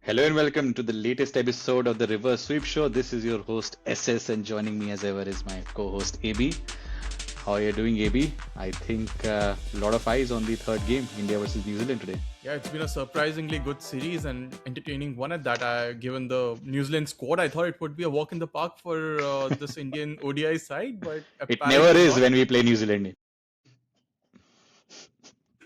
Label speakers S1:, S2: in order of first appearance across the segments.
S1: Hello and welcome to the latest episode of the Reverse Sweep Show. This is your host SS, and joining me as ever is my co-host AB. How are you doing, AB? I think a lot of eyes on the third game, India versus New Zealand today.
S2: Yeah, it's been a surprisingly good series and entertaining one at that. Given the New Zealand squad, I thought it would be a walk in the park for this Indian ODI side, but
S1: It never
S2: apparently
S1: is
S2: not.
S1: when we play New Zealand.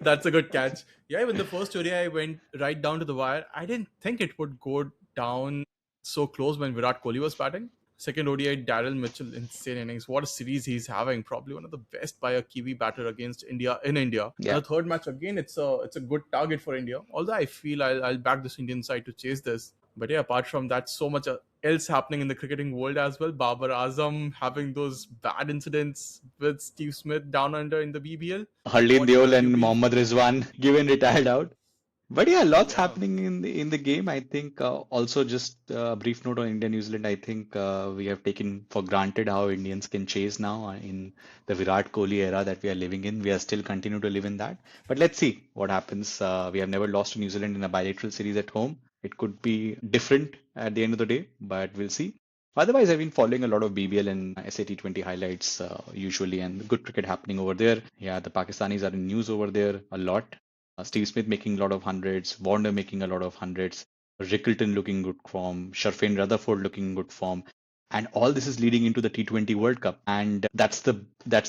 S2: That's a good catch. Yeah, when the first ODI went right down to the wire, I didn't think it would go down so close when Virat Kohli was batting. Second ODI, Daryl Mitchell, insane innings. What a series he's having! Probably one of the best by a Kiwi batter against India in India. And
S1: Yeah,
S2: the third match again, it's a good target for India. Although I feel I'll back this Indian side to chase this. But yeah, apart from that, so much else happening in the cricketing world as well. Babar Azam having those bad incidents with Steve Smith down under in the BBL.
S1: Harleen
S2: What
S1: Deol
S2: have you
S1: and
S2: been?
S1: Mohammad Rizwan given retired out. But yeah, lots
S2: Yeah.
S1: happening in the game. I think also just a brief note on India New Zealand. I think we have taken for granted how Indians can chase now in the Virat Kohli era that we are living in. We are still continue to live in that. But let's see what happens. We have never lost to New Zealand in a bilateral series at home. It could be different at the end of the day, but we'll see. Otherwise, I've been following a lot of BBL and SAT20 highlights usually, and good cricket happening over there. Yeah, the Pakistanis are in news over there a lot. Steve Smith making a lot of hundreds, Warner making a lot of hundreds, Rickleton looking good form, Sharfain Rutherford looking good form, and all this is leading into the T20 World Cup, and that's the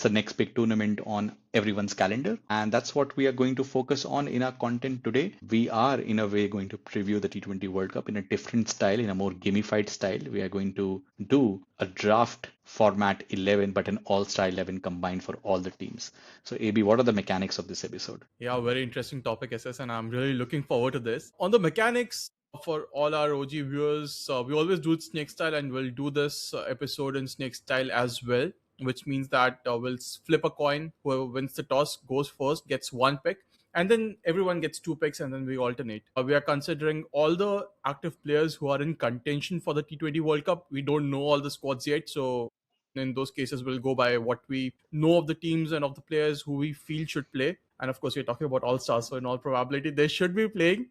S1: next big tournament on everyone's calendar, and that's what we are going to focus on in our content today. We are in a way going to preview the T20 World Cup in a different style, in a more gamified style. We are going to do a draft format 11, but an all-star 11 combined for all the teams. So, AB, what are the mechanics of this episode?
S2: Yeah, very interesting topic, SS, and I'm really looking forward to this. On the mechanics, for all our OG viewers, we always do it snake style, and we'll do this episode in snake style as well, which means that we'll flip a coin. Whoever wins the toss goes first, gets one pick, and then everyone gets two picks, and then we alternate. We are considering all the active players who are in contention for the T20 World Cup. We don't know all the squads yet, so in those cases, we'll go by what we know of the teams and of the players who we feel should play. And of course, we're talking about all stars, so in all probability, they should be playing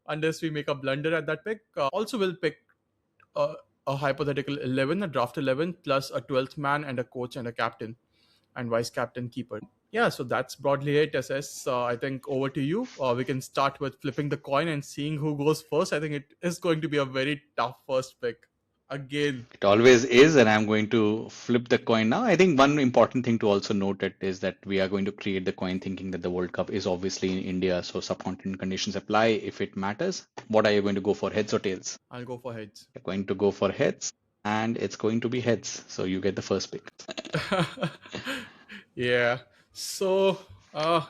S2: unless we make a blunder at that pick. Also, we'll pick a, a hypothetical 11, a draft 11, plus a 12th man and a coach and a captain and vice captain keeper. Yeah, so that's broadly it, SS. I think over to you. We can start with flipping the coin and seeing who goes first. I think it is going to be a very tough first pick. Again,
S1: It always is, and I'm going to flip the coin now. I think one important thing to also note it is that we are going to create the coin thinking that the World Cup is obviously in India, so subcontinent conditions apply if it matters. What are you going to go for, heads or tails?
S2: I'll go for heads.
S1: You're going to go for heads, and it's going to be heads, so you get the first pick.
S2: Yeah. So uh,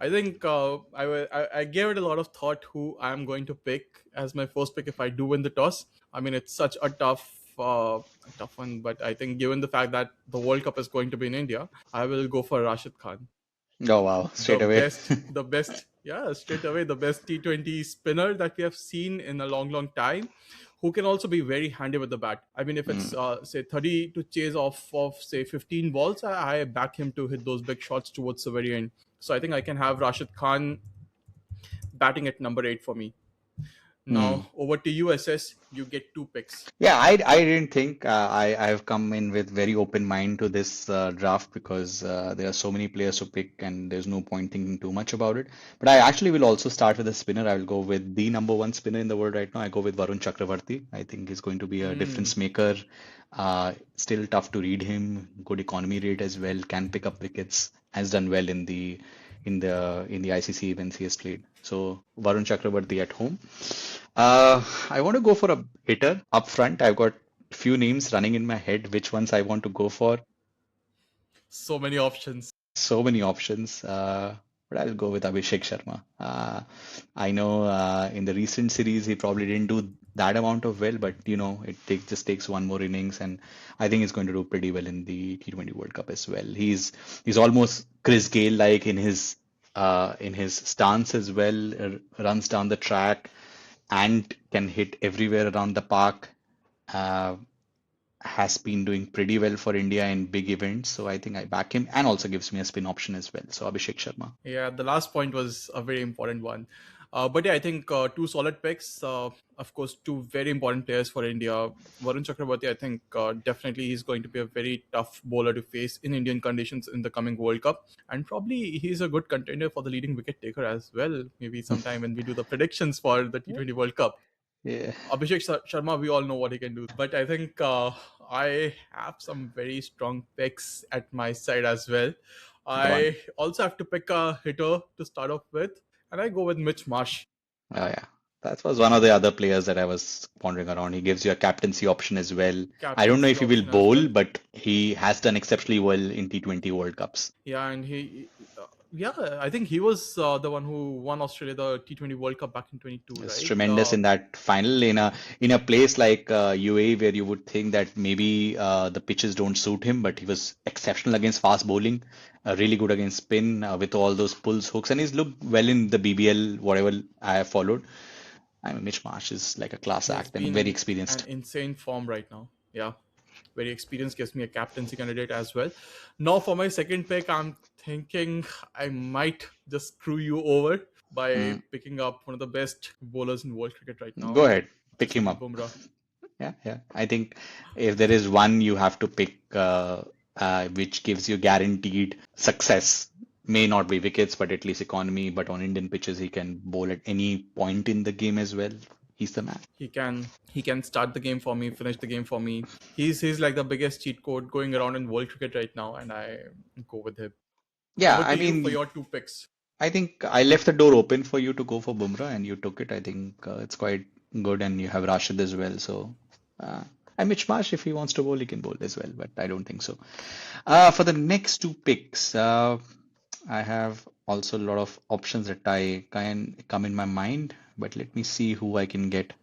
S2: I think I gave it a lot of thought who I'm going to pick as my first pick if I do win the toss. I mean, it's such a tough one, but I think given the fact that the World Cup is going to be in India, I will go for Rashid Khan,
S1: Oh wow,
S2: the
S1: straight away.
S2: best, the best, yeah, straight away the best T20 spinner that we have seen in a long, long time, who can also be very handy with the bat. I mean, if it's
S1: Mm.
S2: say 30 to chase off of say 15 balls, I back him to hit those big shots towards the very end. So I think I can have Rashid Khan batting at number 8 for me.
S1: Mm.
S2: Now over to you, SS. You get two picks.
S1: Yeah, I didn't think I have come in with very open mind to this draft because there are so many players to pick and there's no point thinking too much about it. But I actually will also start with a spinner. I will go with the number one spinner in the world right now. I go with Varun Chakravarti. I think he's going to be a
S2: Hmm.
S1: difference maker. Still tough to read him. Good economy rate as well. Can pick up wickets. Has done well in the ICC events he has played. So Varun Chakravarti at home. I want to go for a hitter up front. I've got few names running in my head, which ones I want to go for.
S2: So many options.
S1: So many options. But I'll go with Abhishek Sharma. I know in the recent series he probably didn't do that amount of well, but just takes one more innings, and I think he's going to do pretty well in the T20 World Cup as well. He's almost Chris Gayle like in his stance as well. Runs down the track and can hit everywhere around the park. Uh, has been doing pretty well for India in big events, so I think I back him, and also gives me a spin option as well. So Abhishek Sharma.
S2: Yeah, the last point was a very important one. But yeah, I think two solid picks. Of course, two very important players for India. Varun Chakraborty, I think definitely he's going to be a very tough bowler to face in Indian conditions in the coming World Cup, and probably he's a good contender for the leading wicket taker as well. Maybe sometime when we do the predictions for the T20 World Cup.
S1: Yeah,
S2: Abhishek Sharma, we all know what he can do. But I think I have some very strong picks at my side as well.
S1: go on.
S2: I also have to pick a hitter to start off with, and I go with Mitch Marsh.
S1: Oh yeah, that was one of the other players that I was pondering around. He gives you a captaincy option as well. I don't know
S2: Captaincy
S1: if he will
S2: option as
S1: bowl,
S2: well.
S1: but he has done exceptionally well in T20 World Cups.
S2: Yeah, and yeah, I think he was the one who won Australia the T20 World Cup back in 22,
S1: It's
S2: right?
S1: tremendous in that final in a place like UAE where you would think that maybe the pitches don't suit him, but he was exceptional against fast bowling, really good against spin with all those pulls, hooks, and he's looked well in the BBL, whatever I have followed. I mean, Mitch Marsh is like a class
S2: He has
S1: act and
S2: been
S1: very
S2: in an
S1: experienced.
S2: insane form right now. Yeah, very experienced, gives me a captaincy candidate as well. Now, for my second pick, I'm thinking I might just screw you over by
S1: Mm.
S2: picking up one of the best bowlers in world cricket right
S1: Go
S2: now,
S1: ahead, pick him
S2: Jasprit
S1: up.
S2: Bumrah.
S1: Yeah, yeah. I think if there is one you have to pick, which gives you guaranteed success, may not be wickets, but at least economy. But on Indian pitches, he can bowl at any point in the game as well. He's the man.
S2: He can start the game for me, finish the game for me. He's like the biggest cheat code going around in world cricket right now, and I go with him.
S1: Yeah,
S2: Over
S1: I
S2: to you for
S1: mean,
S2: your two picks.
S1: I think I left the door open for you to go for Bumrah, and you took it. I think it's quite good, and you have Rashid as well. So, and Mitch Marsh, if he wants to bowl, he can bowl as well, but I don't think so. For the next two picks, I have also a lot of options that I can come in my mind, but let me see who I can get.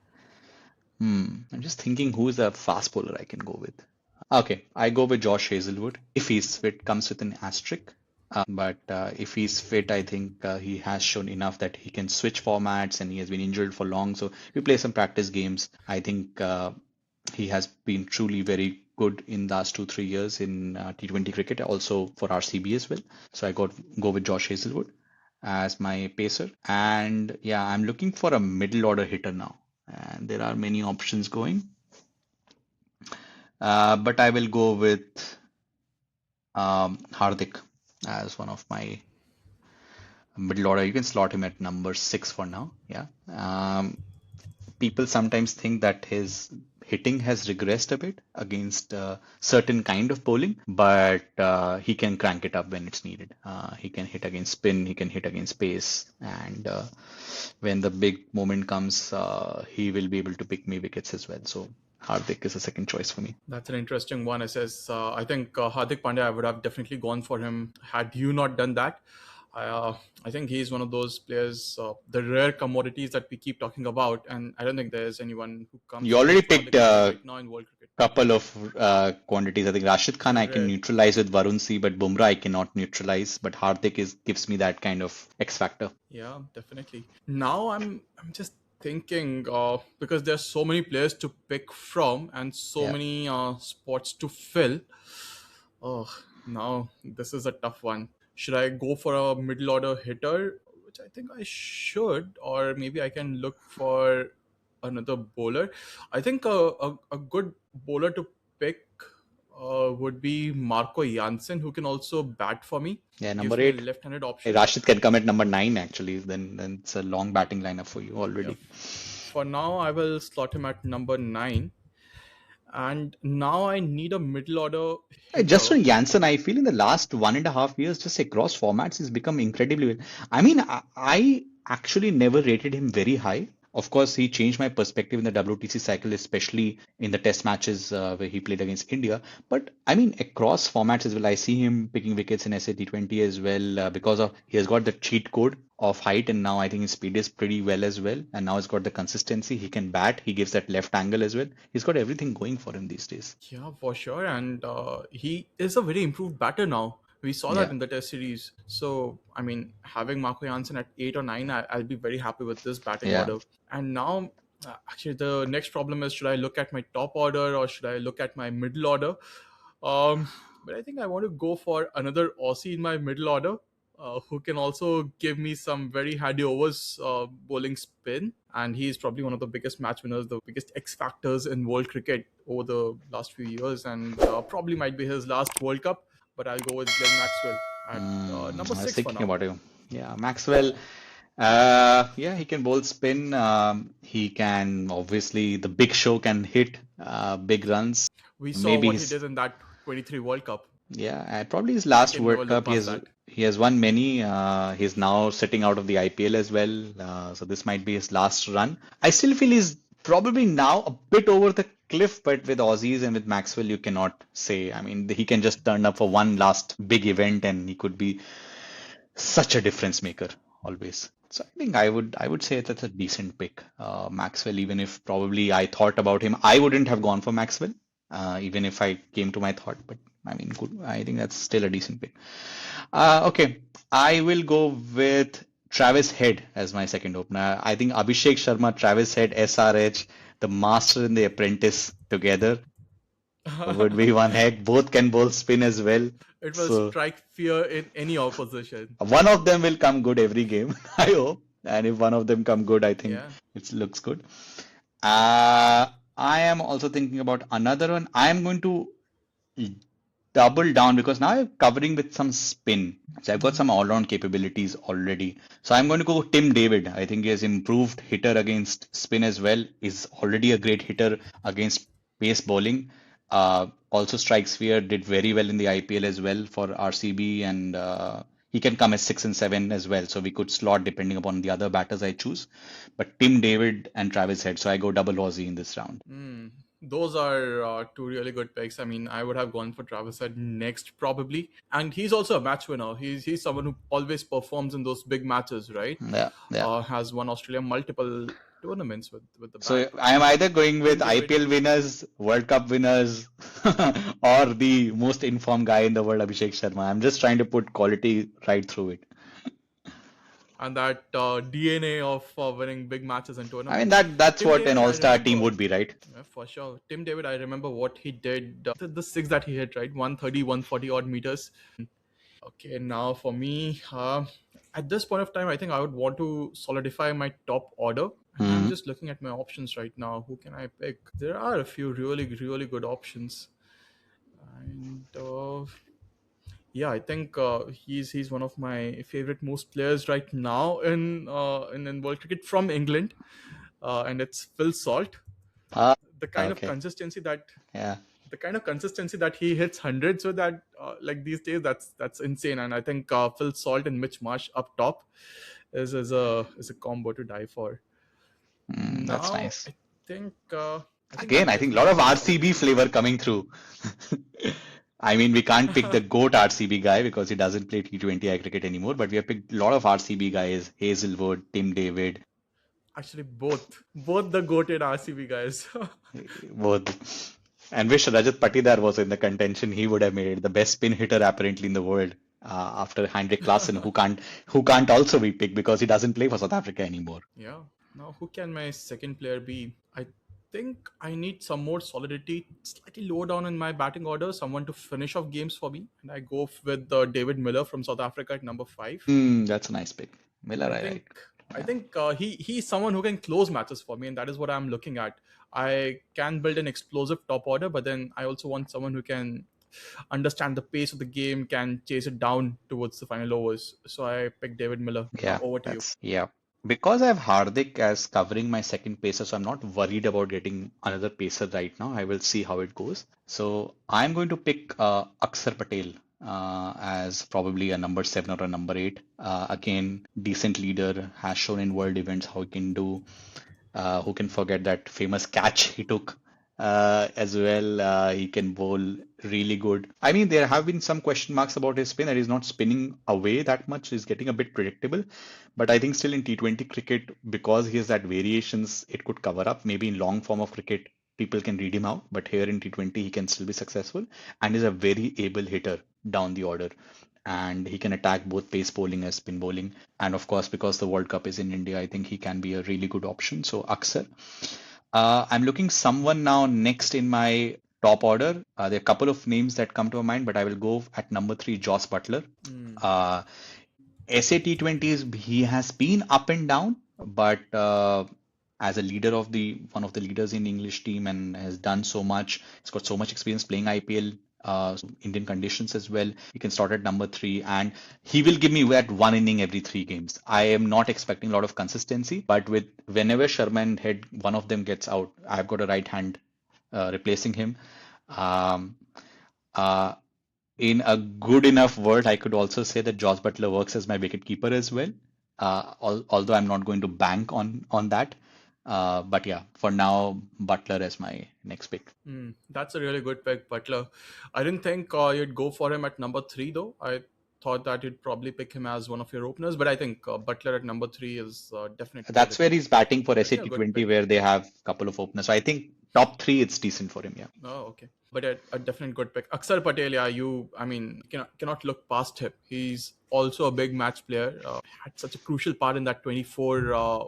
S1: I'm just thinking who's a fast bowler I can go with. Okay, I go with Josh Hazelwood. If he's fit, comes with an asterisk. But if he's fit, I think he has shown enough that he can switch formats and he has been injured for long. So we play some practice games. I think he has been truly very good in the last 2, 3 years in T20 cricket, also for RCB as well. So I got go with Josh Hazelwood as my pacer. And yeah, I'm looking for a middle order hitter now. And there are many options going. But I will go with Hardik as one of my middle order. You can slot him at number six for now. Yeah. People sometimes think that his hitting has regressed a bit against certain kind of bowling, but he can crank it up when it's needed. He can hit against spin, he can hit against pace, and when the big moment comes, he will be able to pick me wickets as well. So Hardik is a second choice for me.
S2: That's an interesting one. It says, I think Hardik Pandya, I would have definitely gone for him had you not done that. I think he's one of those players, the rare commodities that we keep talking about, and I don't think there's anyone who comes
S1: You already
S2: close to
S1: picked
S2: Hardik Pandya right now in world cricket.
S1: couple of quantities. I think Rashid Khan I can
S2: Rare.
S1: neutralize with Varun C, but Bumrah I cannot neutralize. But Hardik is gives me that kind of X factor.
S2: Yeah, definitely. Now I'm just thinking because there's so many players to pick from and so
S1: Yeah.
S2: many spots to fill. Oh, now this is a tough one. Should I go for a middle order hitter, which I think I should, or maybe I can look for another bowler? I think a good bowler to pick would be Marco Jansen, who can also bat for me.
S1: Yeah, number
S2: Gives me a
S1: eight.
S2: left-handed
S1: Hey,
S2: option.
S1: Rashid can come at number nine actually. Then it's a long batting lineup for you
S2: Yeah.
S1: already.
S2: For now, I will slot him at number nine. And now I need a middle order
S1: Just
S2: hitter.
S1: on Janssen, I feel in the last 1.5 years, just across formats, he's become incredibly well. I mean, I actually never rated him very high. Of course, he changed my perspective in the WTC cycle, especially in the test matches where he played against India. But I mean, across formats as well, I see him picking wickets in SA T20 as well because of he has got the cheat code of height, and now I think his speed is pretty well as well. And now he's got the consistency. He can bat. He gives that left angle as well. He's got everything going for him these days.
S2: Yeah, for sure. And he is a very improved batter now. We saw that
S1: Yeah.
S2: in the test series. So, I mean, having Marco Jansen at 8 or 9, I'll be very happy with this batting
S1: Yeah.
S2: order. And now, actually, the next problem is should I look at my top order or should I look at my middle order? But I think I want to go for another Aussie in my middle order. who can also give me some very handy overs bowling spin. And he is probably one of the biggest match winners, the biggest X factors in world cricket over the last few years, and probably might be his last World Cup. But I'll go with Glenn Maxwell at number
S1: I was
S2: six for
S1: thinking
S2: now.
S1: about you. Yeah, Maxwell. Yeah, he can bowl spin. He can obviously the big show can hit big runs.
S2: We saw
S1: Maybe
S2: what he
S1: he's
S2: did in that 23 World Cup.
S1: yeah, probably his
S2: We
S1: last
S2: can never
S1: World
S2: look
S1: Cup.
S2: past that.
S1: He has won many. He's now sitting out of the IPL as well. So this might be his last run. I still feel he's probably now a bit over the cliff, but with Aussies and with Maxwell, you cannot say. I mean, he can just turn up for one last big event and he could be such a difference maker always. So I think I would say that's a decent pick. Maxwell, even if probably I thought about him, I wouldn't have gone for Maxwell, even if I came to my thought. But I mean, good. I think that's still a decent pick. Okay, I will go with Travis Head as my second opener. I think Abhishek Sharma, Travis Head, SRH, the Master and the Apprentice together would be one heck. Both can bowl spin as well.
S2: It will
S1: So.
S2: strike fear in any opposition.
S1: One of them will come good every game, I hope. And if one of them come good, I think
S2: Yeah.
S1: it looks good. Uh, I am also thinking about another one. I am going to double down because now I'm covering with some spin. So I've got some all-round capabilities already. So I'm going to go Tim David. I think he has improved hitter against spin as well. Is already a great hitter against pace bowling. Also strike sphere did very well in the IPL as well for RCB, and he can come as 6 and 7 as well. So we could slot depending upon the other batters I choose. But Tim David and Travis Head. So I go double Aussie in this round.
S2: Mm. Those are two really good picks. I mean, I would have gone for Travis Head next probably, and he's also a match winner. He's someone who always performs in those big matches, right?
S1: Yeah, yeah.
S2: Has won Australia multiple tournaments with the bat.
S1: So I am either going
S2: Tim
S1: with
S2: David.
S1: IPL winners, World Cup winners, or the most informed guy in the world, Abhishek Sharma. I'm just trying to put quality right through it.
S2: And that DNA of winning big matches and
S1: I mean
S2: tournaments.
S1: that's
S2: Tim
S1: what an
S2: David, I
S1: all-star team
S2: remember.
S1: would be, right?
S2: Yeah, for sure. Tim David, I remember what he did. The six that he hit, right? 130, 140 odd meters. Okay, now for me, at this point of time, I think I would want to solidify my top order. And I'm
S1: Hmm.
S2: just looking at my options right now. Who can I pick? There are a few really, really good options. And yeah, I think he's one of my favorite most players right now in world cricket from England, and it's Phil Salt.
S1: Ah,
S2: The kind of
S1: okay.
S2: consistency that
S1: Yeah.
S2: he hits hundreds with that, like these days, that's insane. And I think Phil Salt and Mitch Marsh up top is a combo to die for.
S1: That's
S2: Now
S1: nice.
S2: I think
S1: Again,
S2: that
S1: I
S2: gives
S1: think a lot
S2: me
S1: of
S2: the
S1: RCB
S2: opportunity.
S1: flavor coming through. I mean, we can't pick the GOAT RCB guy because he doesn't play T20 cricket anymore, but we have picked a lot of RCB guys, Hazelwood, Tim David,
S2: Actually, both the goated RCB guys.
S1: both. And wish Rajat Patidar was in the contention. He would have made it the best spin hitter apparently in the world after Heinrich Klaasen, who can't also be picked because he doesn't play for South Africa anymore.
S2: Yeah. Now, who can my second player be? I think I need some more solidity, slightly lower down in my batting order, someone to finish off games for me. And I go with David Miller from South Africa at number five.
S1: That's a nice pick. Miller,
S2: I
S1: I
S2: think
S1: like.
S2: I
S1: Yeah.
S2: think he's someone who can close matches for me, and that is what I'm looking at. I can build an explosive top order, but then I also want someone who can understand the pace of the game, can chase it down towards the final overs. So I picked David Miller. Now
S1: Yeah,
S2: over to you.
S1: that's yeah. Because I have Hardik as covering my second pacer, so I'm not worried about getting another pacer right now. I will see how it goes. So I'm going to pick Akshar Patel as probably a number 7 or a number 8. Again, decent leader, has shown in world events how he can do. Who can forget that famous catch he took as well? He can bowl really good. I mean, there have been some question marks about his spin that he's not spinning away that much. He's getting a bit predictable. But I think still in T20 cricket, because he has that variations, it could cover up. Maybe in long form of cricket, people can read him out. But here in T20, he can still be successful and is a very able hitter down the order. And he can attack both pace bowling and spin bowling. And of course, because the World Cup is in India, I think he can be a really good option. So Aksar. I'm looking someone now next in my top order. There are a couple of names that come to my mind, but I will go at number 3, Joss Butler.
S2: Hmm.
S1: Uh, SA T20s, he has been up and down, but as a leader of the one of the leaders in the English team and has done so much, he's got so much experience playing IPL, Indian conditions as well. He can start at number three, and he will give me at one inning every 3 games. I am not expecting a lot of consistency, but with whenever Sharma and Head, one of them gets out, I've got a right hand replacing him. Um, uh, in a good enough word, I could also say that Josh Butler works as my wicket keeper as well. Although I'm not going to bank on that. But yeah, for now, Butler as my next pick.
S2: That's a really good pick, Butler. I didn't think you'd go for him at number three, though. I thought that you'd probably pick him as one of your openers, but I think Butler at number three is
S1: That's where he's batting for
S2: definitely a good
S1: SAT20,
S2: pick.
S1: where they have a couple of openers. So I think top three, it's decent for him. Yeah.
S2: Oh, okay. But a definite good pick. Akshar Patel, yeah, I mean, cannot look past him. He's also a big match player. Had such a crucial part in that 24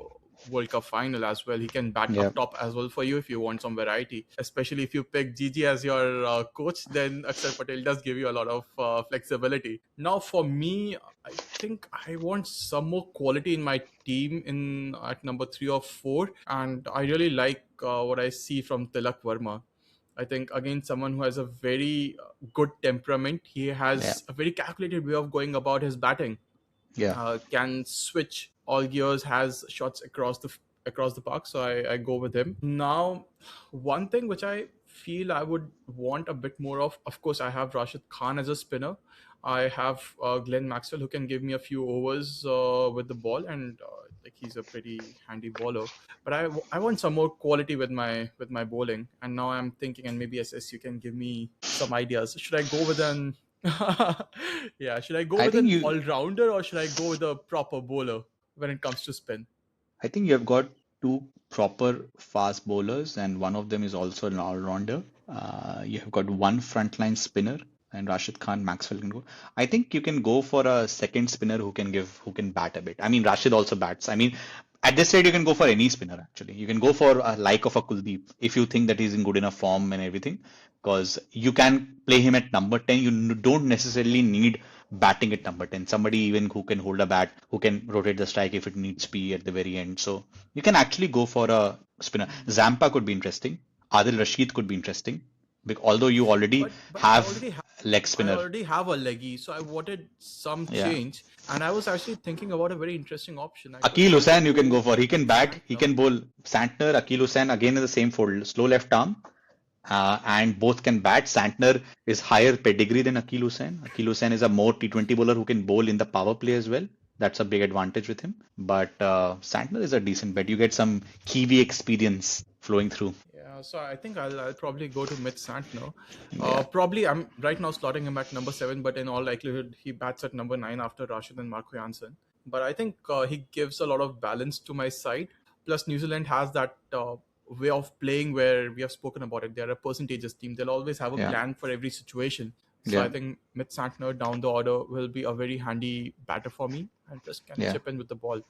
S2: World Cup final as well. He can bat
S1: Yeah.
S2: up top as well for you if you want some variety. Especially if you pick Gigi as your coach, then Akshar Patel does give you a lot of flexibility. Now, for me, I think I want some more quality in my team in at number three or four, and I really like what I see from Tilak Verma. I think again someone who has a very good temperament. He
S1: Yeah.
S2: has a very calculated way of going about his batting.
S1: Yeah.
S2: Can switch all gears, has shots across the park. So I go with him. Now, one thing which I feel I would want a bit more of course, I have Rashid Khan as a spinner. I have Glenn Maxwell who can give me a few overs with the ball, and like he's a pretty handy bowler. But I want some more quality with my bowling. And now I'm thinking, and maybe SS, you can give me some ideas. Should I go with an yeah, should I go
S1: I
S2: with
S1: think
S2: an
S1: you
S2: all-rounder or should I go with a proper bowler when it comes to spin?
S1: I think you have got two proper fast bowlers, and one of them is also an all-rounder. You have got one frontline spinner, and Rashid Khan, Maxwell can go. I think you can go for a second spinner who can bat a bit. I mean, Rashid also bats. I mean, at this rate, you can go for any spinner actually. You can go for a like of a Kuldeep if you think that he's in good enough form and everything, because you can play him at number 10. You don't necessarily need batting at number 10. Somebody even who can hold a bat, who can rotate the strike if it needs be at the very end. So you can actually go for a spinner. Zampa could be interesting. Adil Rashid could be interesting. Although you already
S2: But
S1: have leg
S2: I
S1: spinner.
S2: already have a leggy, so I wanted some
S1: Yeah.
S2: change. And I was actually thinking about a very interesting option. I could
S1: Akil
S2: either
S1: Hussain you can
S2: go
S1: go for. He can
S2: with
S1: bat. He
S2: Santner.
S1: can bowl. Santner, Akil Hussain again in the same fold. Slow left arm. And both can bat. Santner is higher pedigree than Akil Hussain. Akil Hussain is a more T20 bowler who can bowl in the power play as well. That's a big advantage with him. But Santner is a decent bet. You get some Kiwi experience flowing through.
S2: Yeah, so I think I'll probably go to Mitch Santner.
S1: Yeah,
S2: Probably I'm right now slotting him at number seven, but in all likelihood he bats at number nine after Rashid and Marco Janssen. But I think he gives a lot of balance to my side. Plus, New Zealand has that way of playing where we have spoken about it. They're a percentages team. They'll always have a
S1: yeah,
S2: plan for every situation. So I
S1: yeah,
S2: think Mitch Santner down the order will be a very handy batter for me and just can
S1: yeah.
S2: chip in with the ball.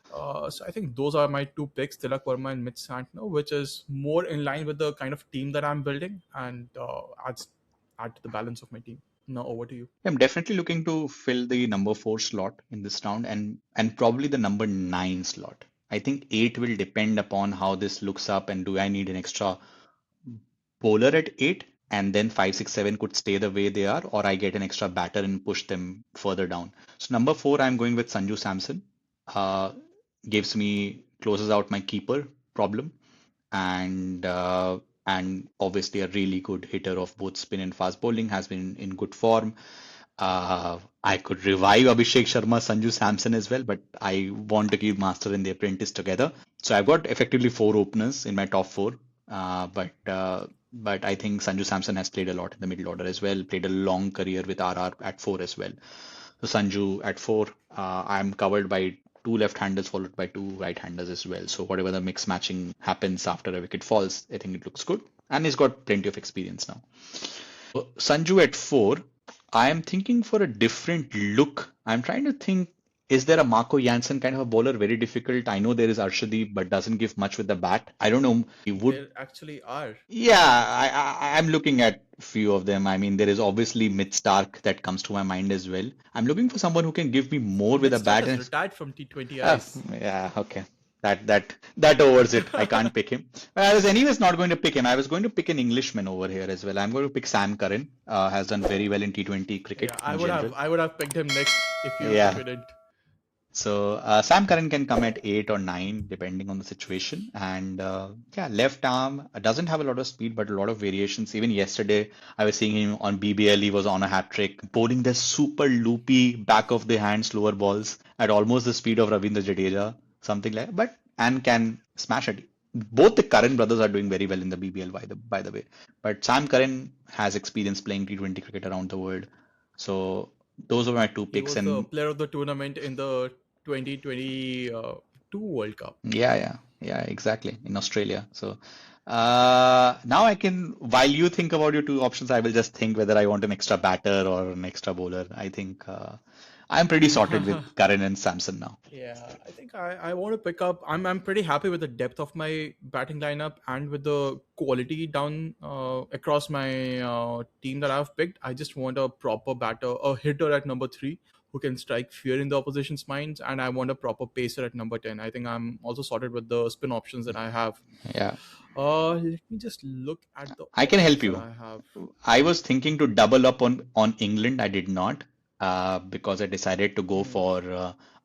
S2: So I think those are my two picks, Tilak Verma and Mitch Santner, which is more in line with the kind of team that I'm building and add to the balance of my team. Now over to you.
S1: I'm definitely looking to fill the number four slot in this round and probably the number nine slot. I think eight will depend upon how this looks up and do I need an extra bowler at eight, and then five, six, seven could stay the way they are, or I get an extra batter and push them further down. So number four, I'm going with Sanju Samson. Uh, gives me closes out my keeper problem, and and obviously a really good hitter of both spin and fast bowling, has been in good form. I could revive Abhishek Sharma, Sanju Samson as well, but I want to keep Master and the Apprentice together. So I've got effectively four openers in my top four. But I think Sanju Samson has played a lot in the middle order as well, played a long career with RR at four as well. So Sanju at four, I'm covered by two left-handers followed by two right-handers as well. So whatever the mix matching happens after a wicket falls, I think it looks good. And he's got plenty of experience now. Sanju at four, I am thinking for a different look. I'm trying to think. Is there a Marco Jansen kind of a bowler? Very difficult. I know there is Arshdeep, but doesn't give much with the bat. I don't know. He would.
S2: There actually are.
S1: Yeah, I'm looking at few of them. I mean, there is obviously Mitch Stark that comes to my mind as well. I'm looking for someone who can give me more with
S2: Mitch
S1: a
S2: Stark
S1: bat.
S2: has
S1: And
S2: retired from T20
S1: uh,
S2: Ice.
S1: yeah, okay. That overs it. I can't pick him. But I was anyways not going to pick him. I was going to pick an Englishman over here as well. I'm going to pick Sam Curran. Has done very well in T20 cricket
S2: Yeah,
S1: in general.
S2: I would have picked him next if
S1: Yeah.
S2: you didn't.
S1: So Sam Curran can come at 8 or 9 depending on the situation. And yeah, left arm doesn't have a lot of speed, but a lot of variations. Even yesterday, I was seeing him on BBL. He was on a hat trick, bowling the super loopy back of the hand slower balls at almost the speed of Ravindra Jadeja, something like. But and can smash it. Both the Curran brothers are doing very well in the BBL by the way. But Sam Curran has experience playing T20 cricket around the world. So those are my two
S2: He
S1: picks.
S2: was the
S1: And
S2: player of the tournament in the 2022 World Cup.
S1: yeah, exactly. In Australia. So now I can, while you think about your two options, I will just think whether I want an extra batter or an extra bowler. I think I'm pretty sorted with Curran and Samson now.
S2: Yeah, I think I want to pick up. I'm pretty happy with the depth of my batting lineup and with the quality down across my team that I've picked. I just want a proper batter, a hitter at number three who can strike fear in the opposition's minds, and I want a proper pacer at number 10. I think I'm also sorted with the spin options that I have.
S1: Yeah,
S2: Let me just look at the
S1: I can help
S2: options that
S1: you.
S2: I have.
S1: I was thinking to double up on England. I did not because I decided to go
S2: Hmm.
S1: for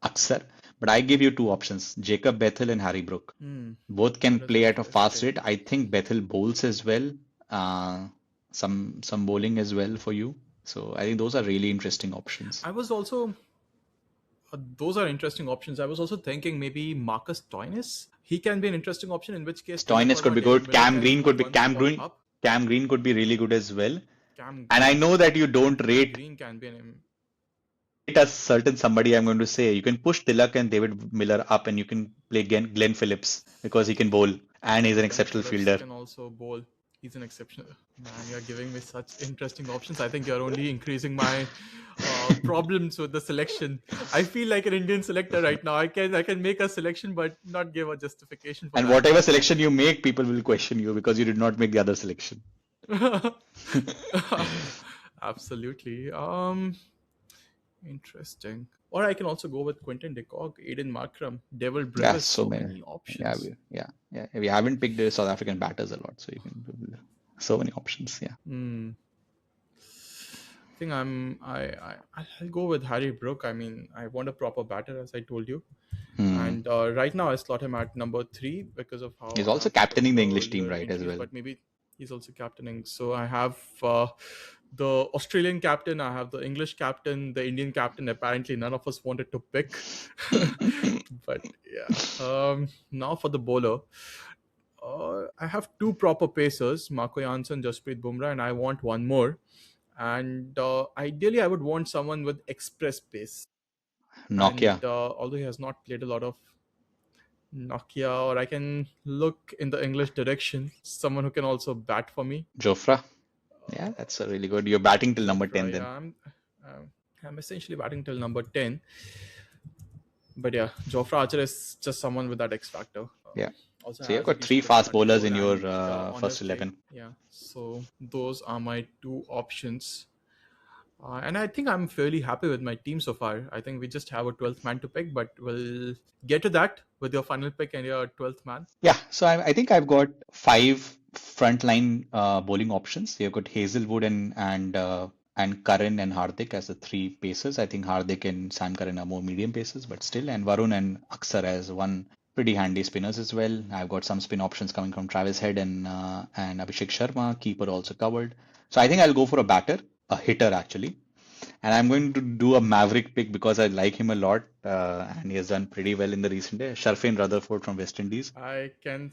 S1: Aksar. But I give you two options, Jacob Bethel and Harry Brook.
S2: Hmm.
S1: Both can
S2: That is
S1: play at a fast rate.
S2: interesting.
S1: I think Bethel bowls as well. Uh, some bowling as well for you. So I think those are really interesting options.
S2: I was also those are interesting options. I was also thinking maybe Marcus Toynes. He can be an interesting option. In which case, till you
S1: Stoinis
S2: thought
S1: could be
S2: about David
S1: good.
S2: Miller can once pop up.
S1: Cam Green could be really good as well.
S2: Cam
S1: And I
S2: Green,
S1: know that you don't
S2: Cam
S1: rate
S2: Green can be an.
S1: it as certain somebody I'm going to say. You can push Tilak and David Miller up and you can play Glenn Phillips because he can bowl and he's an
S2: Glenn
S1: exceptional
S2: Phillips
S1: fielder.
S2: can also bowl. He's an exceptional man. You're giving me such interesting options. I think you're only increasing my problems with the selection. I feel like an Indian selector right now. I can make a selection, but not give a justification for
S1: And
S2: that.
S1: whatever selection you make, people will question you because you did not make the other selection.
S2: Absolutely. Interesting. Or I can also go with Quentin de Kock, Aiden Markram, Devil
S1: Yeah,
S2: Brevis.
S1: so
S2: So
S1: many.
S2: many
S1: Yeah,
S2: options.
S1: we haven't picked the South African batters a lot, so you can so many options. Yeah.
S2: Hmm. I think I'll go with Harry Brook. I mean, I want a proper batter, as I told you.
S1: Hmm.
S2: And right now, I slot him at number three because of how
S1: He's
S2: I
S1: also
S2: have picked
S1: captaining
S2: the
S1: the English team,
S2: earlier
S1: right, as
S2: injuries.
S1: well.
S2: But maybe he's also captaining. So I have the Australian captain, I have the English captain, the Indian captain. Apparently, none of us wanted to pick. But yeah. Now for the bowler. I have two proper pacers, Marco Jansen, Jasprit Bumrah, and I want one more. And ideally, I would want someone with express pace. And
S1: Nokia,
S2: although he has not played a lot of Nokia, or I can look in the English direction, someone who can also bat for me.
S1: Jofra. Yeah,
S2: Uh,
S1: that's a really good. You're batting till number
S2: Jofra,
S1: 10 then.
S2: yeah, I'm essentially batting till number 10. But yeah, Jofra Archer is just someone with that X factor.
S1: Yeah.
S2: Also
S1: So you've
S2: has a
S1: got three
S2: decent bit of
S1: fast bowlers
S2: control
S1: in your
S2: and on
S1: first
S2: his day.
S1: 11.
S2: Yeah, so those are my two options. And I think I'm fairly happy with my team so far. I think we just have a 12th man to pick, but we'll get to that with your final pick and your 12th man.
S1: Yeah, so I think I've got five frontline bowling options. You've got Hazelwood and Karan and Hardik as the three pacers. I think Hardik and Sam Karan are more medium pacers, but still, and Varun and Aksar as one pretty handy spinners as well. I've got some spin options coming from Travis Head and Abhishek Sharma. Keeper also covered. So I think I'll go for a batter, a hitter actually. And I'm going to do a Maverick pick because I like him a lot, and he has done pretty well in the recent day. Sharfin Rutherford from West Indies.
S2: I can.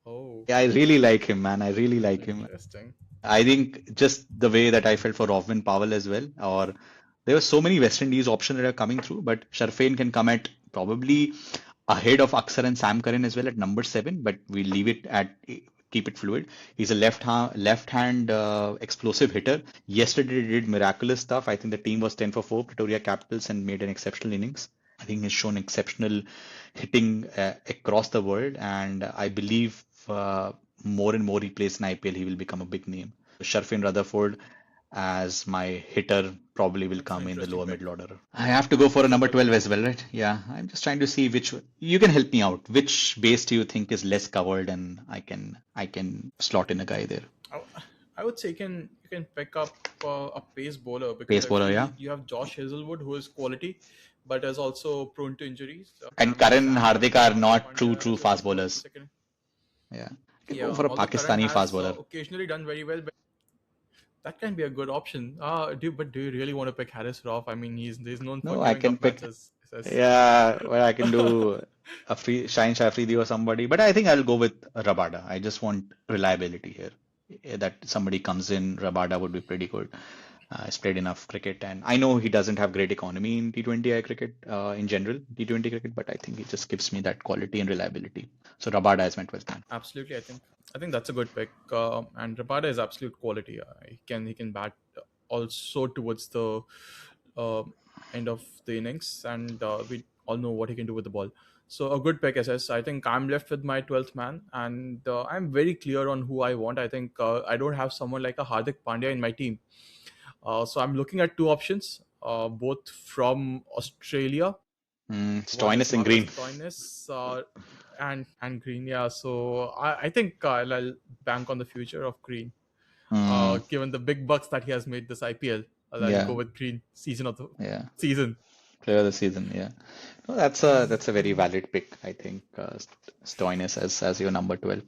S2: Oh,
S1: I really like him, man. I really like him.
S2: interesting.
S1: I think just the way that I felt for Rovman Powell as well, or there were so many West Indies options that are coming through, but Sharfin can come at probably ahead of Aksar and Sam Curran as well at number 7, but we leave it at keep it fluid. He's a left hand explosive hitter. Yesterday he did miraculous stuff. I think the team was 10 for 4, Pretoria Capitals, and made an exceptional innings. think he's shown exceptional hitting across the world, and I believe more and more he plays in IPL, he will become a big name. Sharfin Rutherford as my hitter probably will
S2: That's an
S1: come in the
S2: interesting
S1: lower
S2: pick.
S1: middle order. I have to go for a
S2: That's a
S1: number
S2: good
S1: 12
S2: pick.
S1: as well, right? Yeah, I'm just trying to see which you can help me out. Which base do you think is less covered and I can slot in a guy there.
S2: I, I would say you can pick up a pace bowler because
S1: Pace
S2: I
S1: bowler,
S2: feel
S1: yeah.
S2: you have Josh Hazelwood who is quality, but is also prone to injuries.
S1: And
S2: Have Pace
S1: Karan and
S2: and
S1: Hardik are
S2: Hardik
S1: not true
S2: Pandya
S1: true
S2: as well
S1: fast
S2: for
S1: bowlers.
S2: second.
S1: Yeah. You can go
S2: Yeah,
S1: for a
S2: although Karan
S1: Pakistani fast
S2: has
S1: bowler.
S2: occasionally done very well, but that can be a good option. But do you really want to pick Harris Roth? I mean, he's known for
S1: No, I
S2: giving
S1: can
S2: up
S1: pick.
S2: matches. Says.
S1: Yeah, well, I can do a free Shine Shafridi or somebody, but I think I'll go with Rabada. I just want reliability here. That somebody comes in, Rabada would be pretty good. He's played enough cricket, and I know he doesn't have great economy in T20I cricket, in general, T20 cricket, but I think he just gives me that quality and reliability. So Rabada is my 12th man.
S2: Absolutely, I think that's a good pick. And Rabada is absolute quality. He can bat also towards the uh, end of the innings, and we all know what he can do with the ball. So a good pick, SS. I think I'm left with my 12th man, and I'm very clear on who I want. I think I don't have someone like a Hardik Pandya in my team. So I'm looking at two options, both from Australia. One is
S1: Stoinis in
S2: Marcus
S1: green.
S2: Stoinis and Green. Yeah, so I think I'll bank on the future of Green.
S1: Mm,
S2: Given the big bucks that he has made this IPL, I'll
S1: yeah,
S2: go with Green season of the
S1: yeah.
S2: season.
S1: Player of the season, yeah. No, that's a very valid pick, I think. Stoinis as your number 12.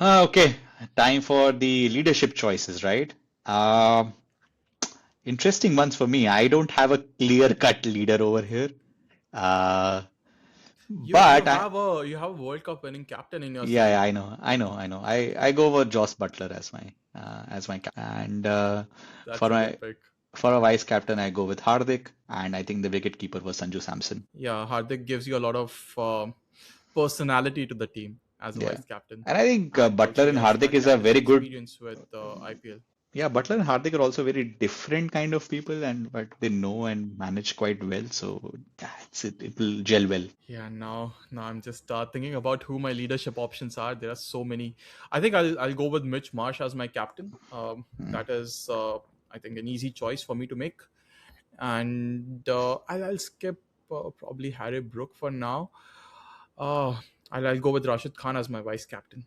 S1: Okay, time for the leadership choices, right? Uh, Interesting ones for me. I don't have a clear-cut leader over here. Uh,
S2: You you
S1: but I,
S2: have a World Cup winning captain in your
S1: yeah,
S2: side.
S1: yeah, I know. I go over Joss Butler as my captain, and for
S2: That's a
S1: my
S2: good pick.
S1: for a vice captain, I go with Hardik, and I think the wicket keeper was Sanju Samson.
S2: Yeah, Hardik gives you a lot of personality to the team as a
S1: Yeah,
S2: vice captain,
S1: and I think
S2: and
S1: Butler
S2: also he
S1: and
S2: has
S1: Hardik
S2: that
S1: is a
S2: captaincy
S1: very good.
S2: experience with IPL.
S1: Yeah, Butler and Hardik are also very different kind of people, and but they know and manage quite well. So yeah, it will gel well.
S2: Yeah, now I'm just thinking about who my leadership options are. There are so many. I think I'll go with Mitch Marsh as my captain. That is, I think, an easy choice for me to make. And I'll skip probably Harry Brook for now. Uh, I'll go with Rashid Khan as my vice captain.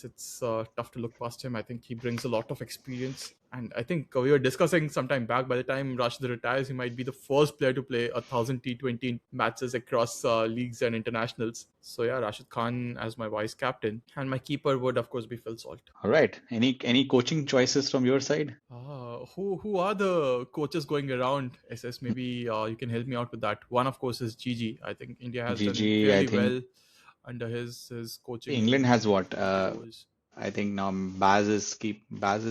S2: It's tough to look past him. I think he brings a lot of experience, and I think we were discussing some time back. By the time Rashid retires, he might be the first player to play 1,000 T20 matches across leagues and internationals. So yeah, Rashid Khan as my vice captain, and my keeper would of course be Phil Salt.
S1: All right. Any coaching choices from your side?
S2: Who are the coaches going around? SS, maybe you can help me out with that. One, of course, is Gigi. I think India has done
S1: GG, I
S2: fairly
S1: think
S2: well under his coaching
S1: England has
S2: in
S1: what?
S2: T20 roles.
S1: I think now Baz is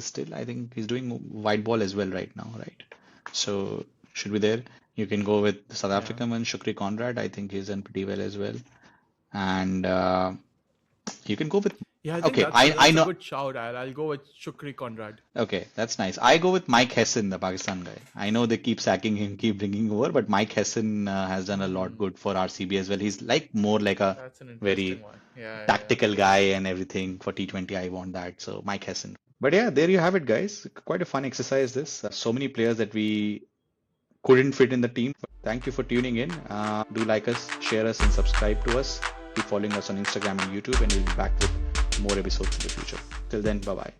S1: still. I think he's doing white ball as well right now, right? So should be there. You can go with the South
S2: Yeah,
S1: African one, Shukri Conrad. I think he's done pretty well as well. And you can go with.
S2: yeah. I think
S1: Okay,
S2: that's a,
S1: I
S2: that's a
S1: know.
S2: good shout. I'll go with Shukri Conrad.
S1: Okay, that's nice. I go with Mike Hesson, the Pakistan guy. I know they keep sacking him, keep bringing over, but Mike Hesson has done a lot
S2: Hmm,
S1: good for RCB as well. He's like more like a
S2: that's an interesting
S1: very
S2: one. Yeah.
S1: tactical guy and everything for T20. I want that. So Mike Hesson. But yeah, there you have it, guys. Quite a fun exercise this. So many players that we couldn't fit in the team. But thank you for tuning in. Do like us, share us, and subscribe to us. Keep following us on Instagram and YouTube, and we'll be back with more episodes in the future. Till then, bye bye.